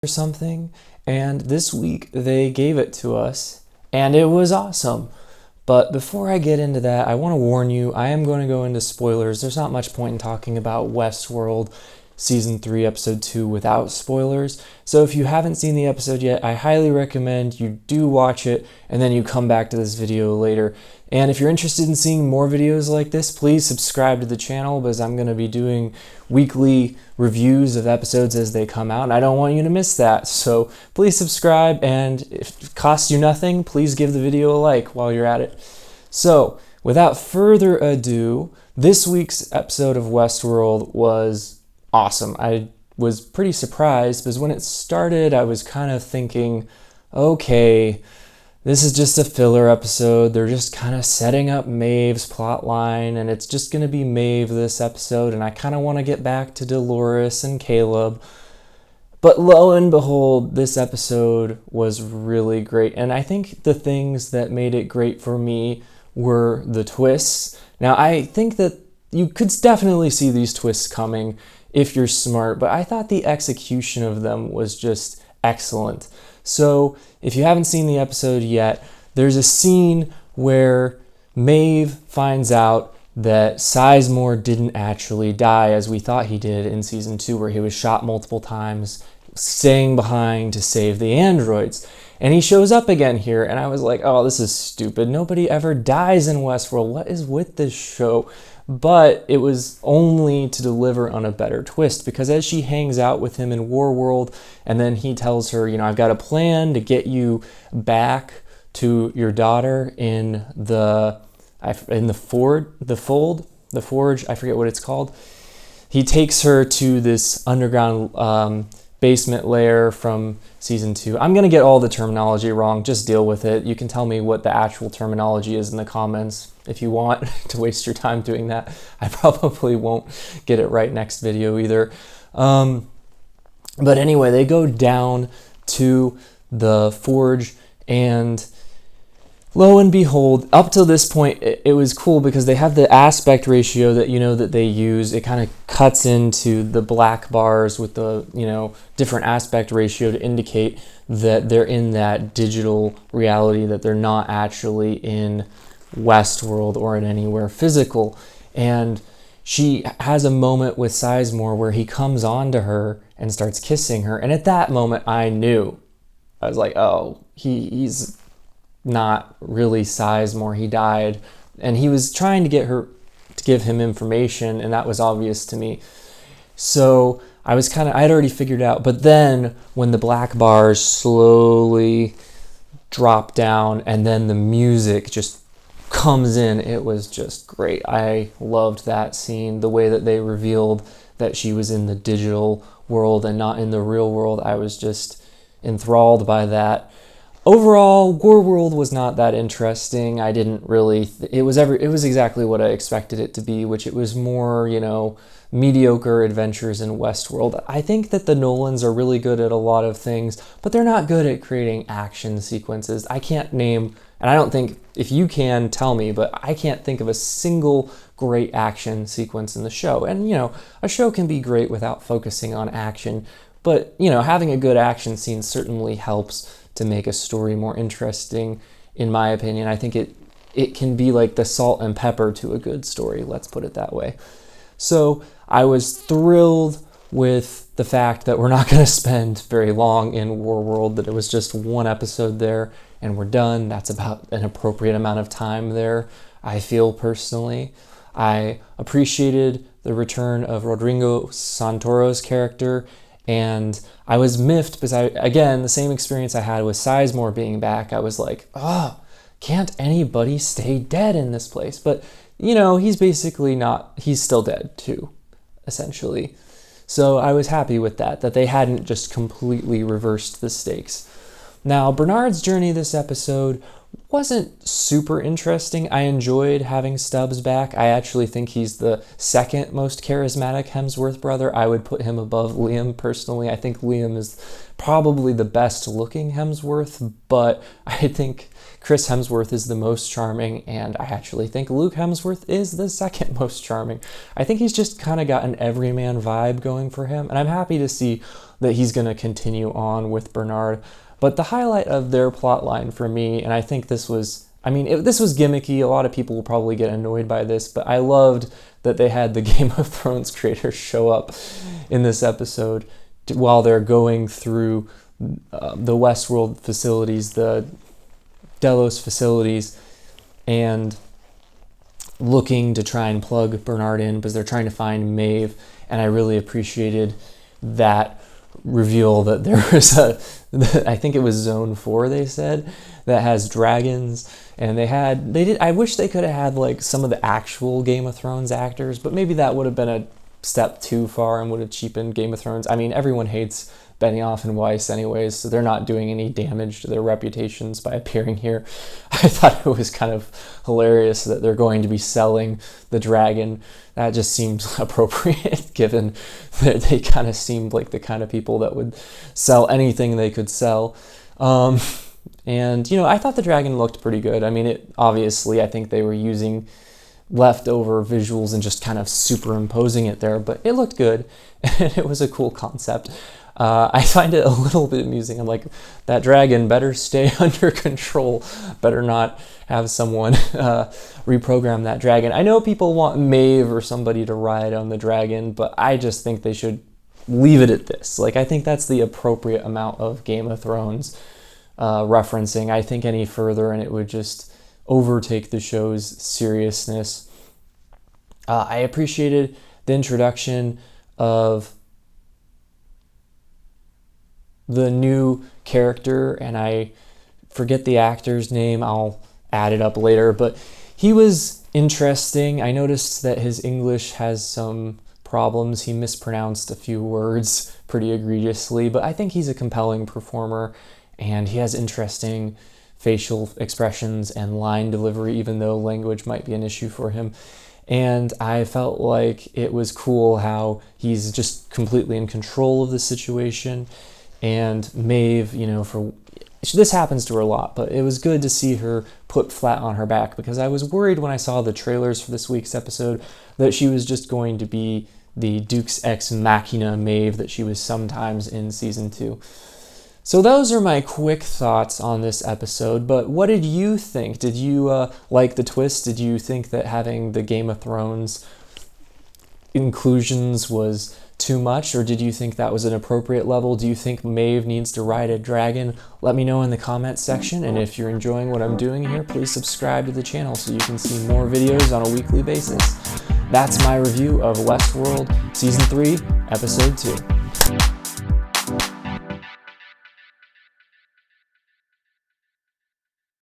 or something, and this week they gave it to us, and it was awesome. But before I get into that, I want to warn you, I am going to go into spoilers. There's not much point in talking about Westworld Season 3, Episode 2 without spoilers. So if you haven't seen the episode yet, I highly recommend you do watch it, and then you come back to this video later. And if you're interested in seeing more videos like this, please subscribe to the channel, because I'm going to be doing weekly reviews of episodes as they come out, and I don't want you to miss that. So please subscribe, and if it costs you nothing, please give the video a like while you're at it. So without further ado, this week's episode of Westworld was awesome. I was pretty surprised, because when it started, I was kind of thinking, okay, this is just a filler episode. They're just kind of setting up Maeve's plot line, and it's just going to be Maeve this episode, and I kind of want to get back to Dolores and Caleb. But lo and behold, this episode was really great, and I think the things that made it great for me were the twists. Now, I think that you could definitely see these twists coming if you're smart, but I thought the execution of them was just excellent. So if you haven't seen the episode yet, there's a scene where Maeve finds out that Sizemore didn't actually die as we thought he did in Season 2, where he was shot multiple times, staying behind to save the androids. And he shows up again here, and I was like, oh, this is stupid. Nobody ever dies in Westworld. What is with this show? But it was only to deliver on a better twist, because as she hangs out with him in Gore World, and then he tells her, I've got a plan to get you back to your daughter in the forge, I forget what it's called. He takes her to this underground basement lair from Season 2. I'm going to get all the terminology wrong. Just deal with it. You can tell me what the actual terminology is in the comments if you want to waste your time doing that. I probably won't get it right next video either. But anyway, they go down to the forge, and lo and behold, up till this point, it was cool because they have the aspect ratio that that they use. It kind of cuts into the black bars with the different aspect ratio to indicate that they're in that digital reality, that they're not actually in Westworld or in anywhere physical. And she has a moment with Sizemore where he comes on to her and starts kissing her. And at that moment, I knew. I was like, oh, he's not really Sizemore. He died. And he was trying to get her to give him information, and that was obvious to me. So I had already figured out. But then when the black bars slowly drop down and then the music just comes in, it was just great. I loved that scene, the way that they revealed that she was in the digital world and not in the real world. I was just enthralled by that. Overall, Gore World was not that interesting. I didn't really it was exactly what I expected it to be, which it was more, mediocre adventures in Westworld. I think that the Nolans are really good at a lot of things, but they're not good at creating action sequences. I can't name, and I don't think, if you can, tell me, but I can't think of a single great action sequence in the show. And, a show can be great without focusing on action, but, having a good action scene certainly helps to make a story more interesting, in my opinion. I think it can be like the salt and pepper to a good story, let's put it that way. So I was thrilled with the fact that we're not going to spend very long in War World, that it was just one episode there and we're done. That's about an appropriate amount of time there, I feel personally. I appreciated the return of Rodrigo Santoro's character, and I was miffed because again, the same experience I had with Sizemore being back. I was like, oh, can't anybody stay dead in this place? But, he's basically not, he's still dead too, essentially. So I was happy with that they hadn't just completely reversed the stakes. Now, Bernard's journey this episode wasn't super interesting. I enjoyed having Stubbs back. I actually think he's the second most charismatic Hemsworth brother. I would put him above Liam personally. I think Liam is probably the best looking Hemsworth, but I think Chris Hemsworth is the most charming, and I actually think Luke Hemsworth is the second most charming. I think he's just kind of got an everyman vibe going for him, and I'm happy to see that he's going to continue on with Bernard. But the highlight of their plot line for me, and I think this was, this was gimmicky. A lot of people will probably get annoyed by this, but I loved that they had the Game of Thrones creators show up in this episode while they're going through the Westworld facilities, the Delos facilities, and looking to try and plug Bernard in because they're trying to find Maeve. And I really appreciated that reveal that there was I think it was Zone 4, they said, that has dragons. And I wish they could have had like some of the actual Game of Thrones actors, but maybe that would have been a step too far and would have cheapened Game of Thrones. I mean, everyone hates Benioff and Weiss anyways, so they're not doing any damage to their reputations by appearing here. I thought it was kind of hilarious that they're going to be selling the dragon. That just seems appropriate, given that they kind of seemed like the kind of people that would sell anything they could sell. And, I thought the dragon looked pretty good. I mean, obviously, I think they were using leftover visuals and just kind of superimposing it there, but it looked good, and it was a cool concept. I find it a little bit amusing. I'm like, that dragon better stay under control, better not have someone reprogram that dragon. I know people want Maeve or somebody to ride on the dragon, but I just think they should leave it at this. Like, I think that's the appropriate amount of Game of Thrones referencing. I think any further and it would just overtake the show's seriousness. I appreciated the introduction of the new character, and I forget the actor's name. I'll add it up later, but he was interesting. I noticed that his English has some problems. He mispronounced a few words pretty egregiously, but I think he's a compelling performer, and he has interesting facial expressions and line delivery, even though language might be an issue for him. And I felt like it was cool how he's just completely in control of the situation. And Maeve, this happens to her a lot, but it was good to see her put flat on her back, because I was worried when I saw the trailers for this week's episode that she was just going to be the Deus Ex Machina Maeve that she was sometimes in season 2. So those are my quick thoughts on this episode, but what did you think? Did you like the twist? Did you think that having the Game of Thrones inclusions was too much, or did you think that was an appropriate level? Do you think Maeve needs to ride a dragon? Let me know in the comments section, and if you're enjoying what I'm doing here, please subscribe to the channel so you can see more videos on a weekly basis. That's my review of Westworld Season 3, Episode 2.